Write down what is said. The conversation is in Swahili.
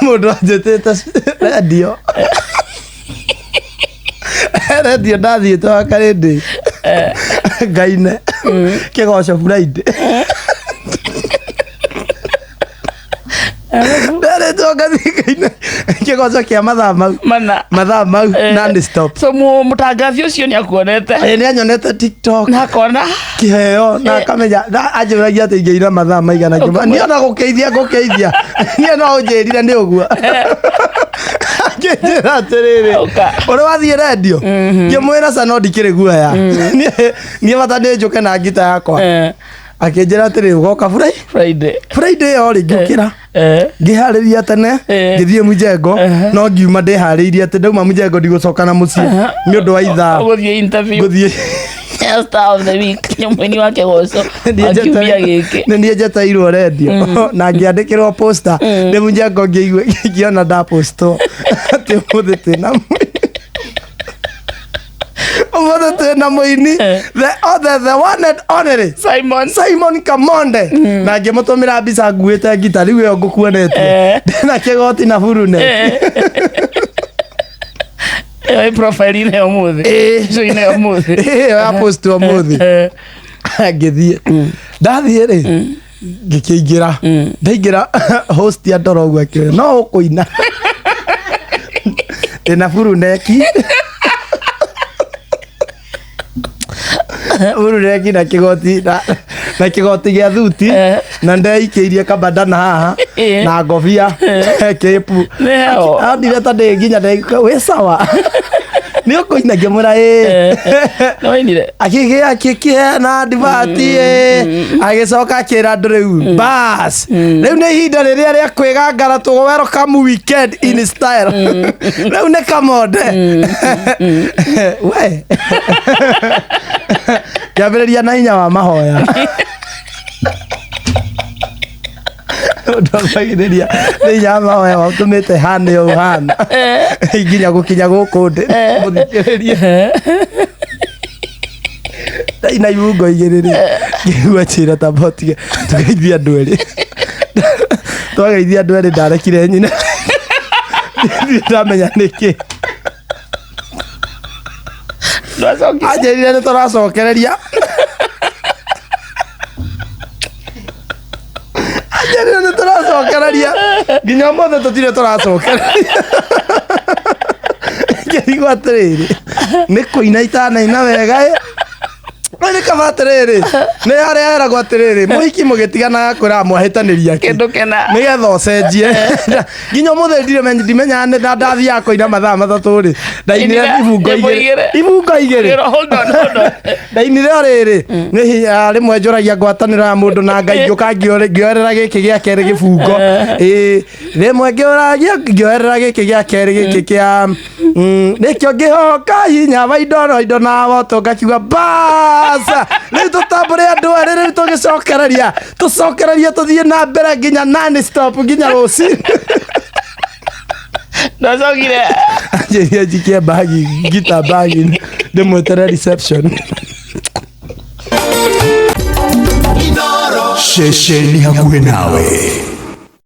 Mundu anjĩtĩte radio. Radio ndathiĩte wa Karĩndĩ. Ngaine. Kĩgoco Friday. Ndare toka thikaine kĩgoco kĩa mathaa mau non stop. So mũtangathi ũcio nĩ akuonete. Nĩ anyonete TikTok na akona kĩheo na akamenya anjũragia atĩ ingĩina mathaa maigana ngĩma niĩ ona gũkeithia niĩ no ũnjĩrire nĩ ũguo. Akĩnjĩra atĩrĩrĩ ũrĩ wathiĩ radio ngĩmwĩra ca no ndikĩrĩ guoya niĩ bata nĩ njũke na ngita yakwa. Akĩnjĩra atĩrĩ ũgoka Friday yo rĩ ngĩũkĩra ngĩharĩria tene ngĩthiĩ Mũjengo no ngiuma ndĩharĩirie atĩ ndauma Mũjengo ndigũcoka na mũciĩ nĩ ũndũ wa ithaa gũthiĩ interview Star of the week nyamũini wa Kĩgoco akiumia gĩkĩ nĩ niĩ njeteirwo radio na ngĩandĩkĩrwo poster nĩ Mũjengo ngĩona nda postwo atĩ ũmũthĩ twĩna mũini the one and only Simon Kamonde na ngĩmũtũmĩra mbica nguĩte ngita rĩu ĩyo ngũkuonete ndĩna kĩgoti na burune profile ine ũmũthĩ ĩyo ya post ũmũthĩ ngĩthiĩ ndathiĩ rĩ ngĩkĩingĩra ndaingĩra host ya ndoro ũguo akĩoya no ũkũina ndĩna buruneki urureki na kĩgoti gĩa thuti na ndeikĩirie kabandana haha na ngobia kĩpu andire ta ndĩnginya wĩ sawa nĩ ũkũina ngĩmũra akĩkĩheana ndibati agĩcoka akĩra andũ rĩu bas rĩu nĩ ihinda rĩrĩa rĩa kwĩgangara welcome weekend in style rĩu nĩ Kamonde we kĩambĩrĩria na hinya wa mahoya ndagĩrĩria nĩ hinya wa mahoya watũmĩte hane ũũ hana nginya gũkinya gũkũ ndĩ mũthikĩrĩrie ndaina ibungo igĩrĩ ngĩigua njĩra tamba ũtige tũgeithie andũ erĩ twageithia andũ erĩ ndarekire nyina ndamenya nĩkĩ anjĩrire nĩ tũracokereria nginya ũmũthĩ tũtirĩ tũracokereria ngĩrigwo atĩrĩrĩ nĩ kũina itanaina wega nĩ kaba atĩrĩrĩ nĩ harĩa eragwo atĩrĩrĩ mũhiki mũgĩtigana kwĩra mwahĩtanĩria kĩndũ kĩna nĩgetha ũcenjie nginya ũmũthĩ ndimenyaga nĩ ndathiaga kũina mathaa matatũ rĩ ndainire ibungo igĩrĩ ndainire o rĩrĩ nĩ hinya rĩmwe njũragia ngwatanĩro ya mũndũ na Ngai ngĩũka ngĩoerera gĩkĩ gĩa kerĩ gĩbungo rĩmwe ngĩoerera gĩkĩ gĩa kerĩ gĩkĩ kĩa nĩkĩo ngĩhoka hinya wa indo na woto ngakiuga basa rĩu tũtambũre andũ erĩ rĩu tũcokereria tũthiĩ na mbere nginya non stop nginya rũciinĩ ndacokire anjĩria njikie bagi ngita bagi ndĩmwetere reception Shesheni hakuhĩ nawe.